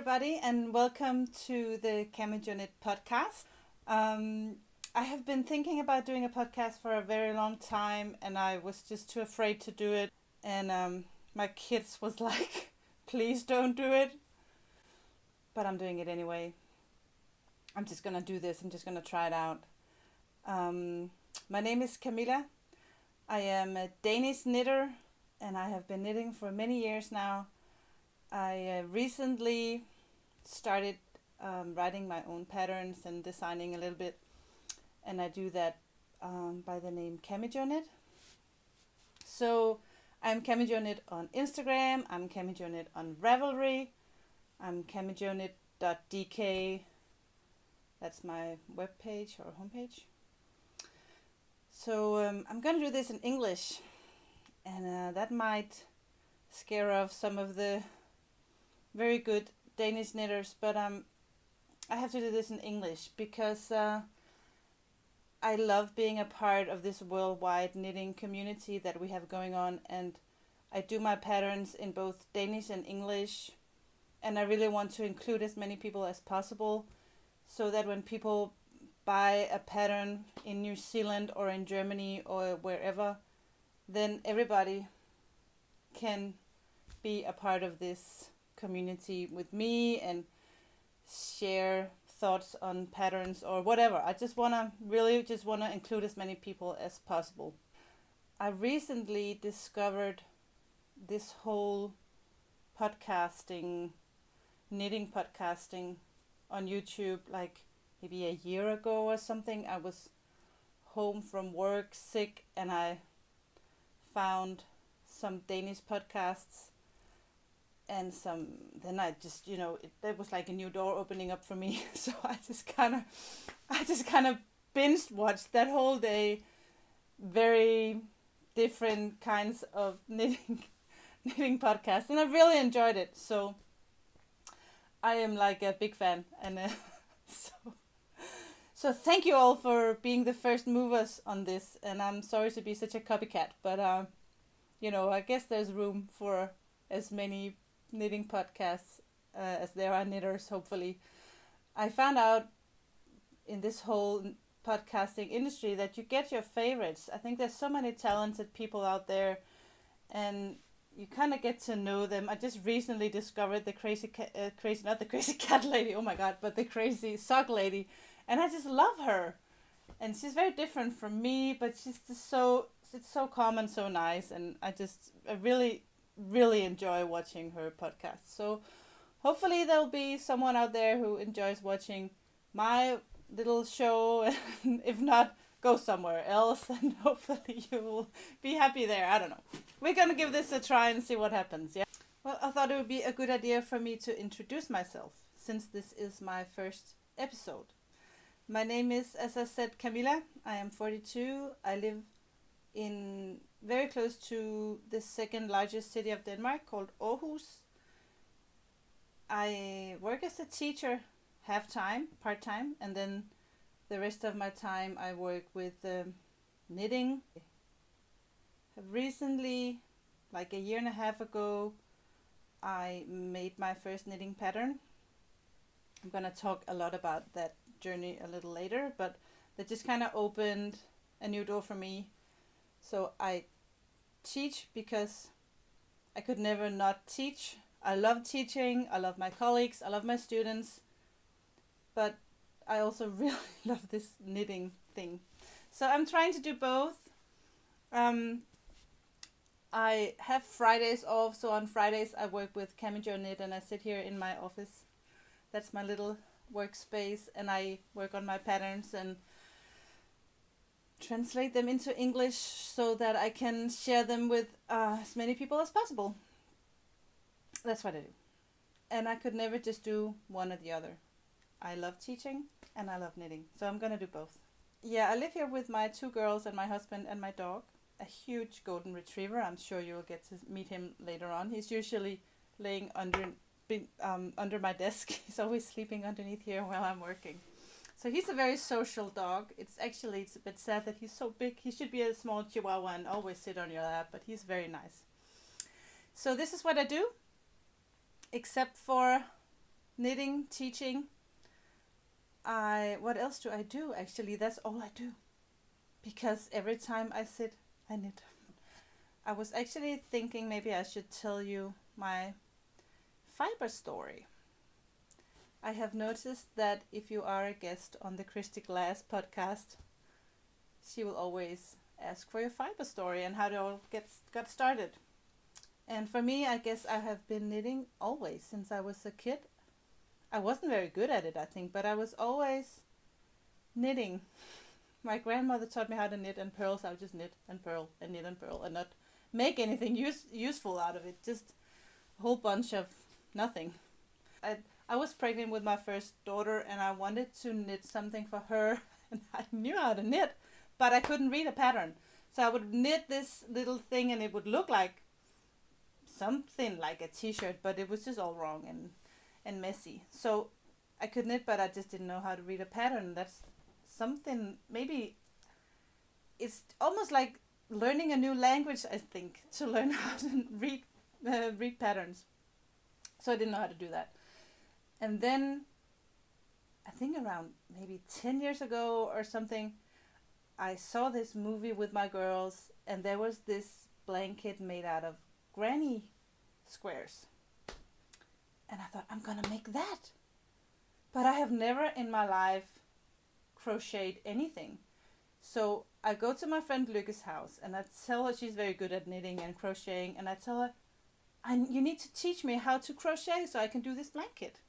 everybody, and welcome to the CamijoKnit podcast. I have been thinking about doing a podcast for a very long time, and I was just too afraid to do it. And my kids was like, please don't do it. But I'm doing it anyway. I'm just going to do this. I'm just going to try it out. My name is Camilla. I am a Danish knitter, and I have been knitting for many years now. I recently started writing my own patterns and designing a little bit, and I do that by the name CamijoKnit. So I'm CamijoKnit on Instagram, I'm CamijoKnit on Ravelry, I'm CamijoKnit.dk. That's my webpage or homepage. So I'm going to do this in English, and that might scare off some of the very good Danish knitters, but I have to do this in English because I love being a part of this worldwide knitting community that we have going on, and I do my patterns in both Danish and English, and I really want to include as many people as possible so that when people buy a pattern in New Zealand or in Germany or wherever, then everybody can be a part of this community with me and share thoughts on patterns or whatever. I just want to include as many people as possible. I recently discovered this whole knitting podcasting on YouTube, like maybe a year ago or something. I was home from work sick, and I found some Danish podcasts and then I just, there was like a new door opening up for me. So I just kind of binge watched that whole day, very different kinds of knitting podcasts, and I really enjoyed it. So I am like a big fan, and so thank you all for being the first movers on this, and I'm sorry to be such a copycat, but I guess there's room for as many knitting podcasts as there are knitters, hopefully. I found out in this whole podcasting industry that you get your favorites. I think there's so many talented people out there, and you kind of get to know them. I just recently discovered the not the crazy cat lady, oh my god, but the crazy sock lady, and I just love her. And she's very different from me, but she's just it's so calm and so nice, and I really enjoy watching her podcast. So hopefully there'll be someone out there who enjoys watching my little show, and if not, go somewhere else, and hopefully you will be happy there. I don't know. We're gonna give this a try and see what happens. Yeah. Well, I thought it would be a good idea for me to introduce myself, since this is my first episode. My name is, as I said, Camilla. I am 42. I live in very close to the second largest city of Denmark, called Aarhus. I work as a teacher part-time, and then the rest of my time I work with knitting. Recently, like a year and a half ago, I made my first knitting pattern. I'm going to talk a lot about that journey a little later, but that just kind of opened a new door for me. So I teach because I could never not teach. I love teaching, I love my colleagues, I love my students, but I also really love this knitting thing. So I'm trying to do both. I have Fridays off, so on Fridays I work with CamijoKnit, and I sit here in my office. That's my little workspace, and I work on my patterns and translate them into English so that I can share them with as many people as possible. That's what I do. And I could never just do one or the other. I love teaching and I love knitting, so I'm gonna do both. Yeah, I live here with my 2 girls and my husband and my dog, a huge golden retriever. I'm sure you'll get to meet him later on. He's usually laying under my desk. He's always sleeping underneath here while I'm working. So he's a very social dog. It's a bit sad that he's so big. He should be a small chihuahua and always sit on your lap, but he's very nice. So this is what I do, except for knitting, teaching. What else do I do? Actually, that's all I do. Because every time I sit, I knit. I was actually thinking maybe I should tell you my fiber story. I have noticed that if you are a guest on the Christy Glass podcast, she will always ask for your fiber story and how it all got started. And for me, I guess I have been knitting always since I was a kid. I wasn't very good at it, I think, but I was always knitting. My grandmother taught me how to knit and pearls. I would just knit and purl and knit and purl and not make anything useful out of it. Just a whole bunch of nothing. I was pregnant with my first daughter and I wanted to knit something for her and I knew how to knit, but I couldn't read a pattern. So I would knit this little thing and it would look like something like a t-shirt, but it was just all wrong and messy. So I could knit, but I just didn't know how to read a pattern. That's something, maybe it's almost like learning a new language, I think, to learn how to read patterns. So I didn't know how to do that. And then I think around maybe 10 years ago or something, I saw this movie with my girls and there was this blanket made out of granny squares. And I thought, I'm gonna make that. But I have never in my life crocheted anything. So I go to my friend Lucas' house and I tell her, she's very good at knitting and crocheting, and I tell her, you need to teach me how to crochet so I can do this blanket.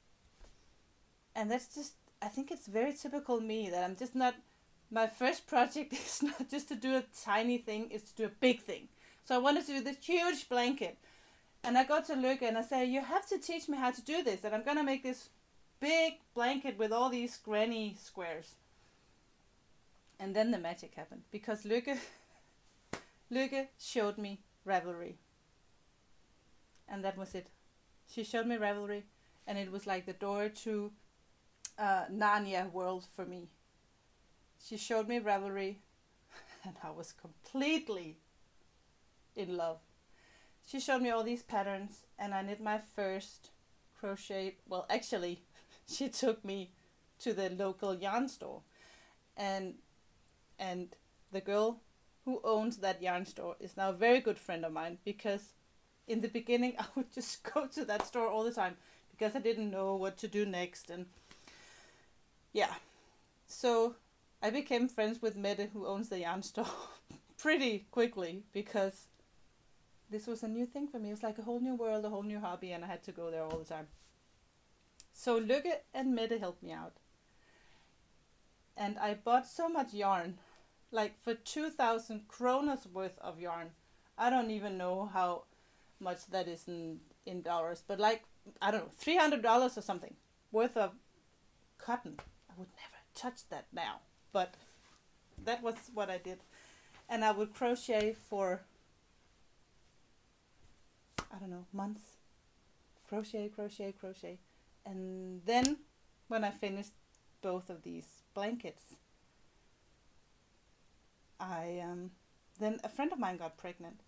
And that's just, I think it's very typical me that I'm just not, my first project is not just to do a tiny thing, it's to do a big thing. So I wanted to do this huge blanket. And I go to Luca and I say, you have to teach me how to do this. And I'm going to make this big blanket with all these granny squares. And then the magic happened. Because Luca showed me Ravelry. And that was it. She showed me Ravelry. And it was like the door to Narnia world for me. She showed me Ravelry. And I was completely in love. She showed me all these patterns and I knit my first crochet. Well, actually, she took me to the local yarn store. And the girl who owns that yarn store is now a very good friend of mine, because in the beginning I would just go to that store all the time because I didn't know what to do next. And yeah, so I became friends with Mette, who owns the yarn store, pretty quickly, because this was a new thing for me. It was like a whole new world, a whole new hobby, and I had to go there all the time. So Lykke and Mette helped me out. And I bought so much yarn, like for 2,000 kronas worth of yarn. I don't even know how much that is in dollars, but like, I don't know, $300 or something worth of cotton. I would never touch that now, but that was what I did. And I would crochet for, I don't know, months. Crochet. And then when I finished both of these blankets, then a friend of mine got pregnant,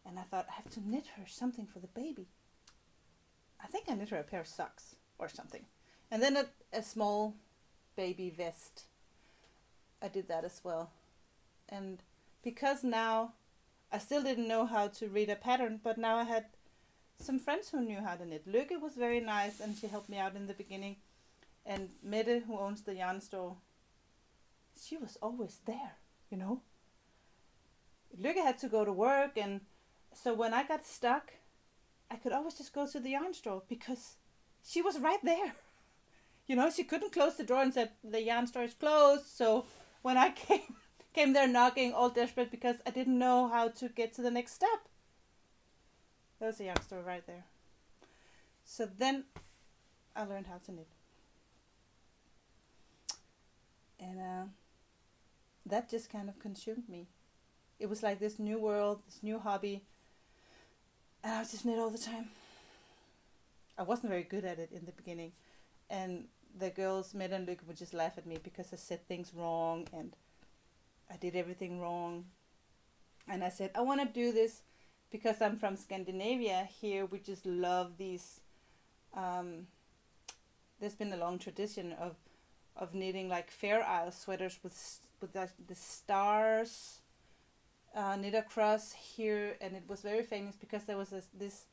and I thought, I have to knit her something for the baby. I think I knit her a pair of socks or something. And then a small baby vest. I did that as well. And because now I still didn't know how to read a pattern, but now I had some friends who knew how to knit. Lykke was very nice and she helped me out in the beginning. And Mette, who owns the yarn store, she was always there, you know. Lykke had to go to work, and so when I got stuck, I could always just go to the yarn store because she was right there. You know, she couldn't close the door and said, the yarn store is closed. So when I came there knocking, all desperate because I didn't know how to get to the next step, there was a yarn store right there. So then I learned how to knit. And that just kind of consumed me. It was like this new world, this new hobby. And I was just knit all the time. I wasn't very good at it in the beginning. And the girls, Mette and Lykke, would just laugh at me because I said things wrong and I did everything wrong. And I said, I want to do this because I'm from Scandinavia. Here we just love these there's been a long tradition of knitting like Fair Isle sweaters with the stars knit across here, and it was very famous because there was this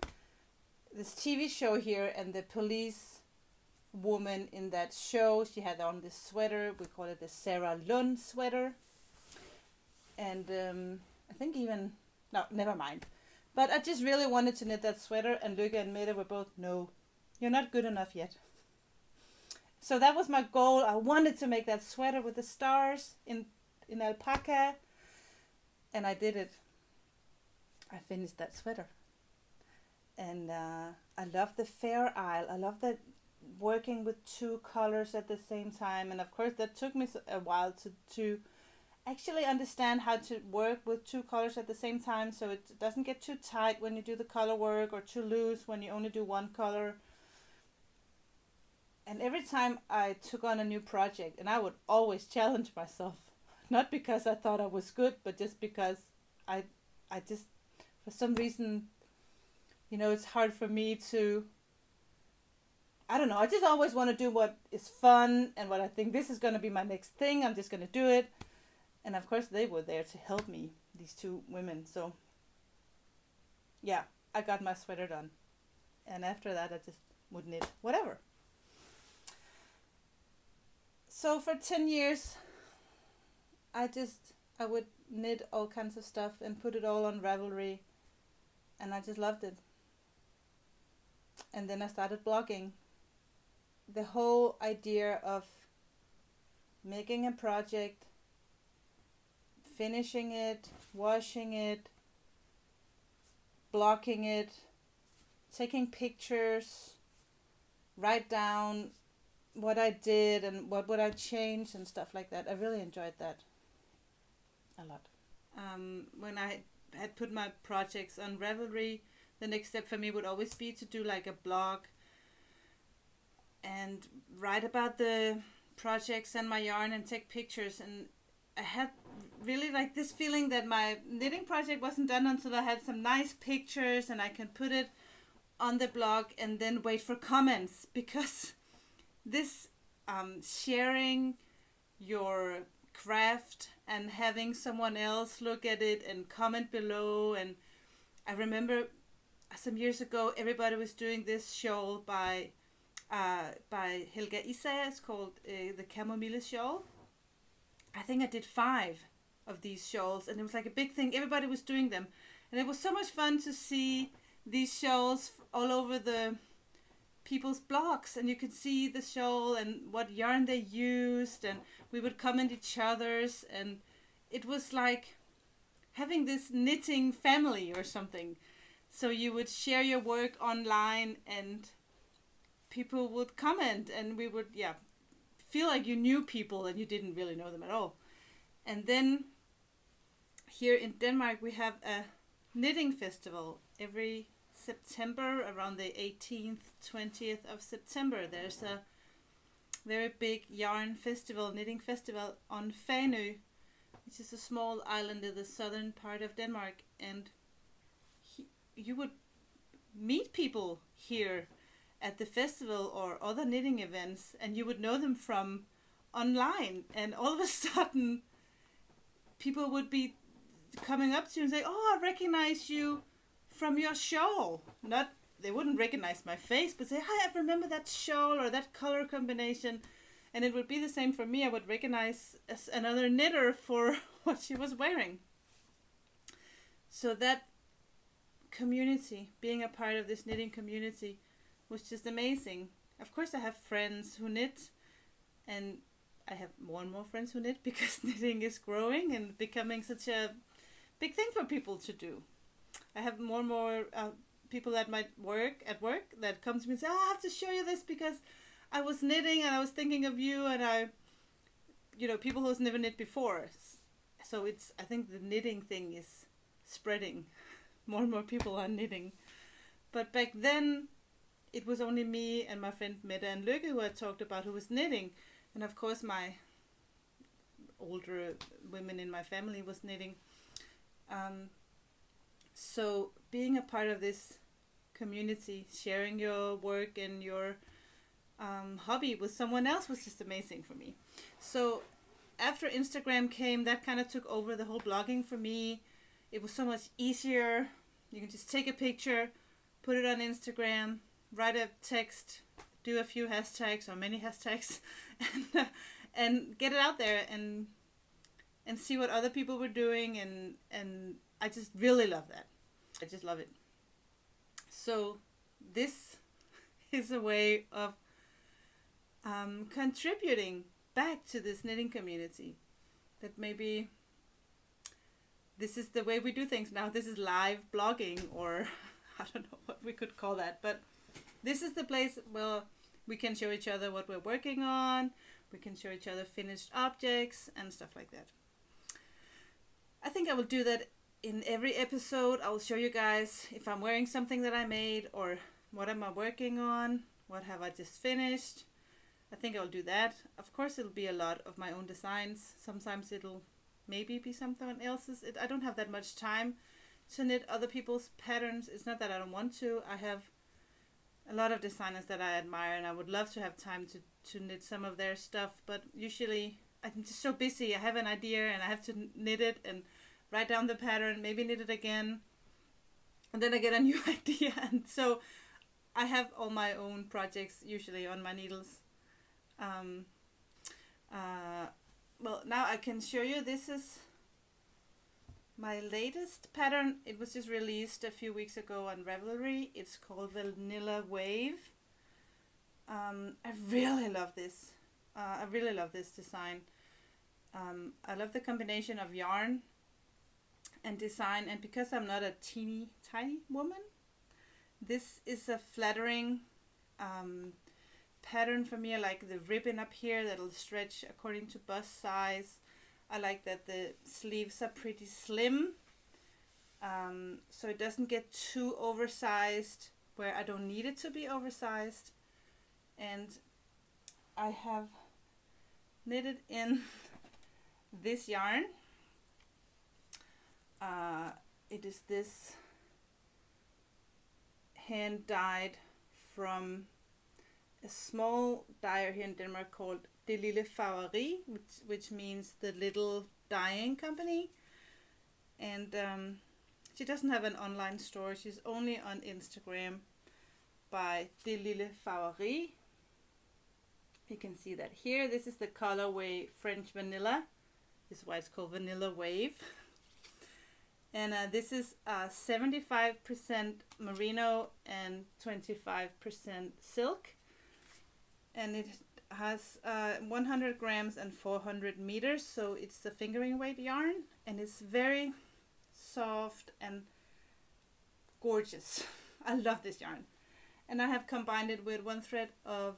TV show here, and the police woman in that show, she had on this sweater. We call it the Sarah Lund sweater, and I think even no, never mind. But I just really wanted to knit that sweater, and Lykke and Mette were both, no, you're not good enough yet. So that was my goal. I wanted to make that sweater with the stars in alpaca, and I did it. I finished that sweater. And I love the Fair Isle. I love that working with two colors at the same time. And of course that took me a while to actually understand how to work with two colors at the same time, so it doesn't get too tight when you do the color work, or too loose when you only do one color. And every time I took on a new project, and I would always challenge myself, not because I thought I was good, but just because I just, for some reason, it's hard for me to, I don't know, I just always want to do what is fun and what I think this is going to be my next thing. I'm just going to do it. And of course they were there to help me, these two women. So yeah, I got my sweater done. And after that I just would knit whatever. So for 10 years I would knit all kinds of stuff and put it all on Ravelry, and I just loved it. And then I started blogging. The whole idea of making a project, finishing it, washing it, blocking it, taking pictures, write down what I did and what would I change and stuff like that. I really enjoyed that a lot. When I had put my projects on Ravelry, the next step for me would always be to do like a blog and write about the projects and my yarn and take pictures. And I had really like this feeling that my knitting project wasn't done until I had some nice pictures and I can put it on the blog and then wait for comments, because this sharing your craft and having someone else look at it and comment below. And I remember some years ago everybody was doing this shawl by Helga Isaiah. It's called the Chamomile shawl. I think I did 5 of these shawls, and it was like a big thing. Everybody was doing them, and it was so much fun to see these shawls all over the people's blogs, and you could see the shawl and what yarn they used, and we would comment each other's, and it was like having this knitting family or something. So you would share your work online and people would comment, and we would feel like you knew people and you didn't really know them at all. And then here in Denmark we have a knitting festival every September, around the 18th, 20th of September. There's a very big yarn festival, knitting festival on Fanø, which is a small island in the southern part of Denmark. And you would meet people here at the festival or other knitting events, and you would know them from online, and all of a sudden people would be coming up to you and say, oh, I recognize you from your shawl. Not, they wouldn't recognize my face, but say, hi, I remember that shawl or that color combination. And it would be the same for me. I would recognize as another knitter for what she was wearing. So that community, being a part of this knitting community, was just amazing. Of course I have friends who knit, and I have more and more friends who knit because knitting is growing and becoming such a big thing for people to do. I have more and more people at my work that come to me and say, I have to show you this because I was knitting and I was thinking of you, and people who's never knit before. So I think the knitting thing is spreading. More and more people are knitting. But back then it was only me and my friend Mette and Lykke who I talked about who was knitting. And of course my older women in my family was knitting. So being a part of this community, sharing your work and your hobby with someone else was just amazing for me. So after Instagram came, that kind of took over the whole blogging for me. It was so much easier. You can just take a picture, put it on Instagram, write a text, do a few hashtags or many hashtags, and get it out there and see what other people were doing, and I just really love that. I just love it. So this is a way of contributing back to this knitting community, that maybe this is the way we do things now. This is live blogging, or I don't know what we could call that, but this is the place where we can show each other what we're working on. We can show each other finished objects and stuff like that. I think I will do that in every episode. I will show you guys if I'm wearing something that I made, or what am I working on, what have I just finished. I think I'll do that. Of course, it'll be a lot of my own designs. Sometimes it'll maybe be someone else's. I don't have that much time to knit other people's patterns. It's not that I don't want to. I have a lot of designers that I admire, and I would love to have time to knit some of their stuff, but usually I'm just so busy. I have an idea and I have to knit it and write down the pattern, maybe knit it again, and then I get a new idea. And so I have all my own projects usually on my needles. Well, now I can show you. This is my latest pattern. It was just released a few weeks ago on Ravelry. It's called Vanilla Wave. I really love this. I really love this design. I love the combination of yarn and design, and because I'm not a teeny tiny woman, this is a flattering pattern for me. I like the ribbon up here that'll stretch according to bust size. I like that the sleeves are pretty slim, so it doesn't get too oversized where I don't need it to be oversized. And I have knitted in this yarn. It is this hand dyed from a small dyer here in Denmark called Det Lille Farveri, which means the little dyeing company. And she doesn't have an online store. She's only on Instagram by Det Lille Farveri. You can see that here. This is the colorway French Vanilla. This is why it's called Vanilla Wave. And this is 75% merino and 25% silk. And it has 100 grams and 400 meters. So it's the fingering weight yarn. And it's very soft and gorgeous. I love this yarn. And I have combined it with one thread of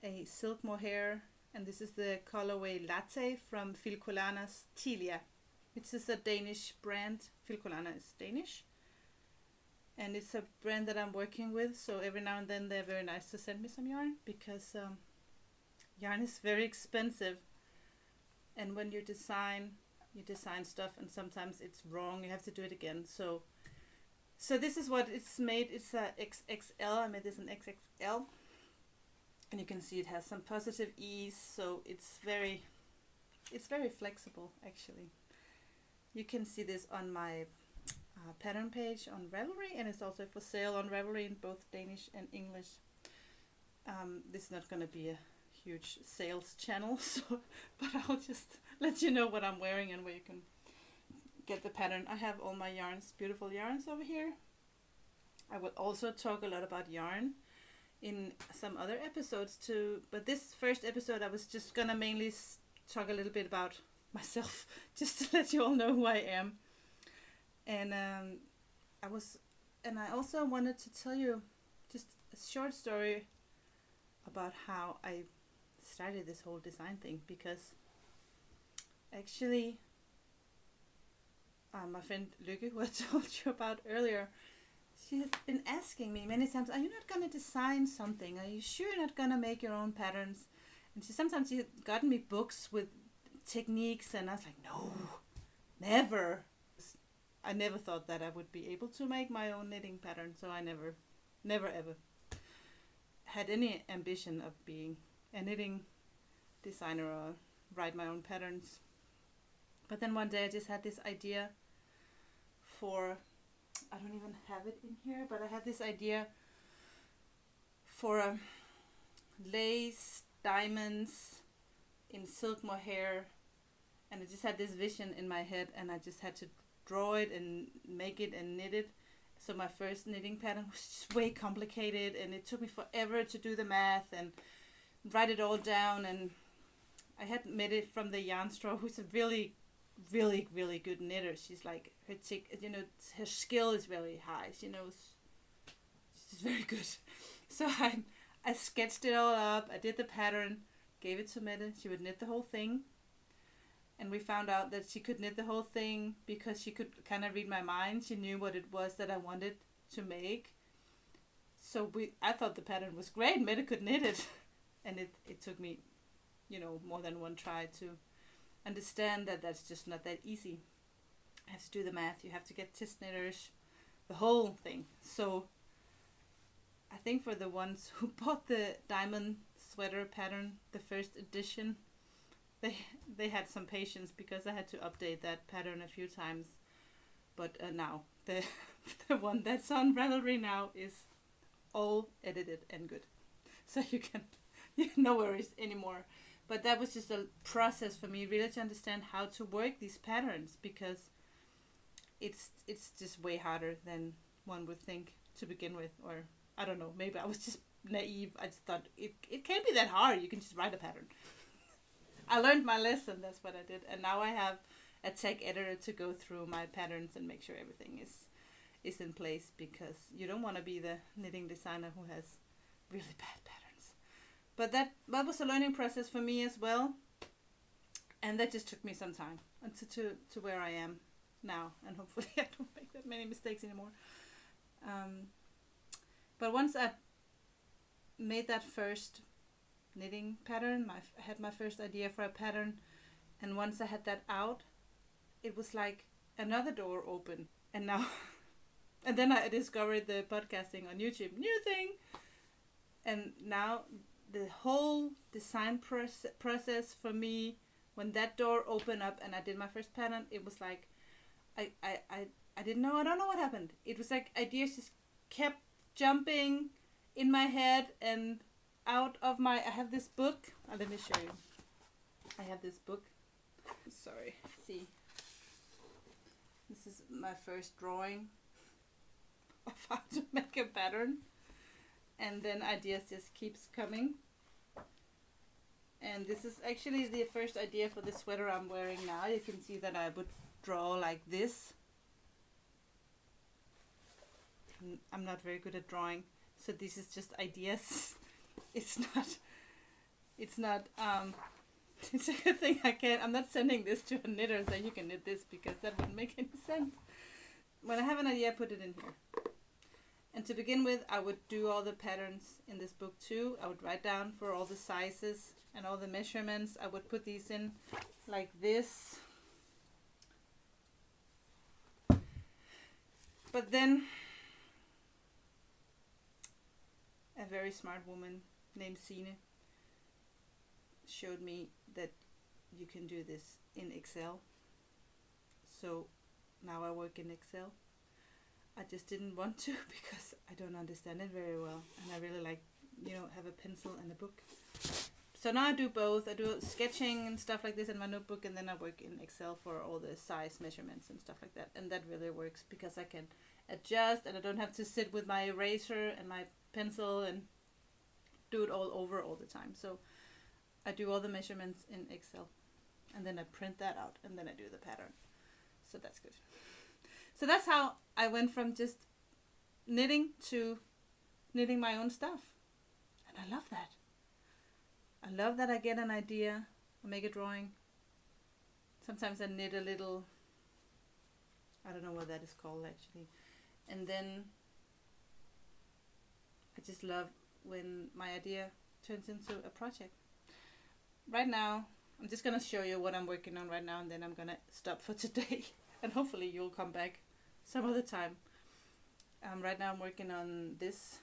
a silk mohair, and this is the colorway Latte from Filcolana's Tilia, which is a Danish brand. Filcolana is Danish, and it's a brand that I'm working with, so every now and then they're very nice to send me some yarn, because yarn is very expensive, and when you design stuff and sometimes it's wrong, you have to do it again. So this is what it's made. It's a XXL. I made this in XXL. And you can see it has some positive ease, so it's very flexible actually. You can see this on my pattern page on Ravelry, and it's also for sale on Ravelry in both Danish and English. This is not going to be a huge sales channel, so but I'll just let you know what I'm wearing and where you can get the pattern. I have all my yarns, beautiful yarns over here. I will also talk a lot about yarn in some other episodes too, but this first episode I was just gonna mainly talk a little bit about myself, just to let you all know who I am. And I also wanted to tell you just a short story about how I started this whole design thing, because actually my friend Lykke, who I told you about earlier, she has been asking me many times, are you not going to design something? Are you sure you're not going to make your own patterns? And sometimes she had gotten me books with techniques, and I was like, no, never. I never thought that I would be able to make my own knitting pattern, so I never ever. had any ambition of being a knitting designer or write my own patterns. But then one day I just had this idea for, I don't even have it in here, but I had this idea for a lace, diamonds in silk mohair, and I just had this vision in my head, and I just had to draw it and make it and knit it. So my first knitting pattern was just way complicated, and it took me forever to do the math and write it all down. And I had made it from the yarn straw, who's a really, really, really good knitter. She's like, her skill is really high. She knows, she's very good. So I sketched it all up. I did the pattern, gave it to Mette. She would knit the whole thing. And we found out that she could knit the whole thing because she could kind of read my mind. She knew what it was that I wanted to make. So I thought the pattern was great. Mette could knit it. And it took me, more than one try to understand that that's just not that easy. I have to do the math. You have to get test knitters, the whole thing. So I think for the ones who bought the diamond sweater pattern, the first edition, they had some patience because I had to update that pattern a few times. But now the one that's on Ravelry now is all edited and good, so you no worries anymore. But that was just a process for me really to understand how to work these patterns, because it's just way harder than one would think to begin with. Or I don't know, maybe I was just naive. I just thought it can't be that hard. You can just write a pattern. I learned my lesson, that's what I did. And now I have a tech editor to go through my patterns and make sure everything is in place, because you don't want to be the knitting designer who has really bad patterns. But that was a learning process for me as well. And that just took me some time until to where I am now. And hopefully I don't make that many mistakes anymore. But once I made that first knitting pattern, I had my first idea for a pattern, and once I had that out, it was like another door open. And now and then I discovered the podcasting on YouTube, new thing, and now the whole design process for me, when that door opened up and I did my first pattern, it was like I don't know what happened. It was like ideas just kept jumping in my head and out of my, I have this book. Let me show you. I have this book. Sorry. See. This is my first drawing of how to make a pattern. And then ideas just keeps coming. And this is actually the first idea for the sweater I'm wearing now. You can see that I would draw like this. I'm not very good at drawing, so this is just ideas. It's not it's a good thing I'm not sending this to a knitter saying you can knit this, because that wouldn't make any sense. When I have an idea, I put it in here. And to begin with, I would do all the patterns in this book too. I would write down for all the sizes and all the measurements. I would put these in like this. But then a very smart woman named Sine showed me that you can do this in Excel. So now I work in Excel. I just didn't want to because I don't understand it very well, and I really like, have a pencil and a book. So now I do both. I do sketching and stuff like this in my notebook, and then I work in Excel for all the size measurements and stuff like that. And that really works because I can adjust, and I don't have to sit with my eraser and my pencil and do it all over all the time. So I do all the measurements in Excel, and then I print that out, and then I do the pattern. So that's good. So that's how I went from just knitting to knitting my own stuff. And I love that. I love that I get an idea, I make a drawing. Sometimes I knit a little, I don't know what that is called actually. And then I just love when my idea turns into a project. Right now, I'm just going to show you what I'm working on right now, and then I'm going to stop for today. And hopefully you'll come back some other time. Right now I'm working on this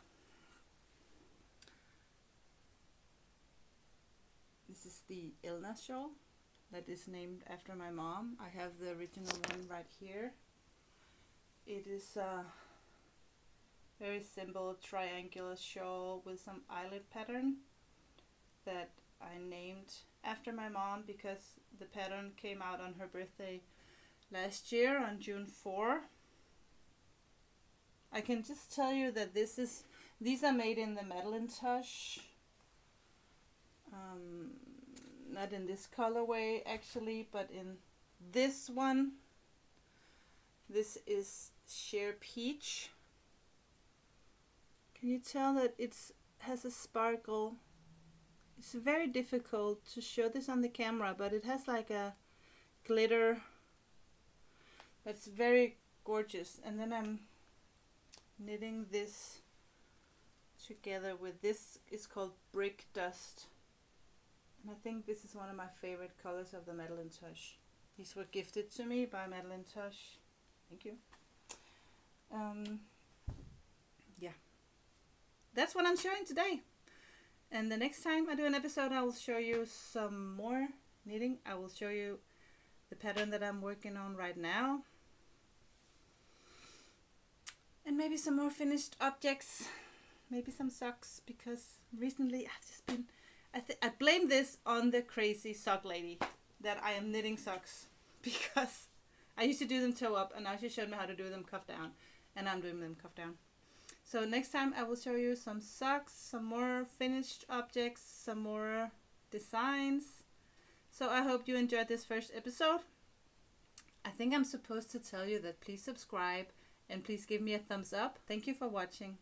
This is the Elna shawl that is named after my mom. I have the original one right here. It is a very simple triangular shawl with some eyelet pattern that I named after my mom because the pattern came out on her birthday last year on June 4. I can just tell you that these are made in the Madeline Tush. Not in this colorway actually, but in this one. This is sheer peach. Can you tell that it has a sparkle? It's very difficult to show this on the camera, but it has like a glitter that's very gorgeous. And then I'm knitting this together with this. It's called Brick Dust. And I think this is one of my favorite colors of the Madeline Tush. These were gifted to me by Madeline Tush. Thank you. Yeah. That's what I'm showing today. And the next time I do an episode, I will show you some more knitting. I will show you the pattern that I'm working on right now. And maybe some more finished objects. Maybe some socks, because recently I've just been... I blame this on the crazy sock lady, that I am knitting socks, because I used to do them toe up and now she showed me how to do them cuff down, and I'm doing them cuff down. So next time I will show you some socks, some more finished objects, some more designs. So I hope you enjoyed this first episode. I think I'm supposed to tell you that please subscribe and please give me a thumbs up. Thank you for watching.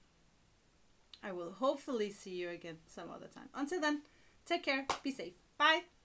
I will hopefully see you again some other time. Until then, take care, be safe, bye!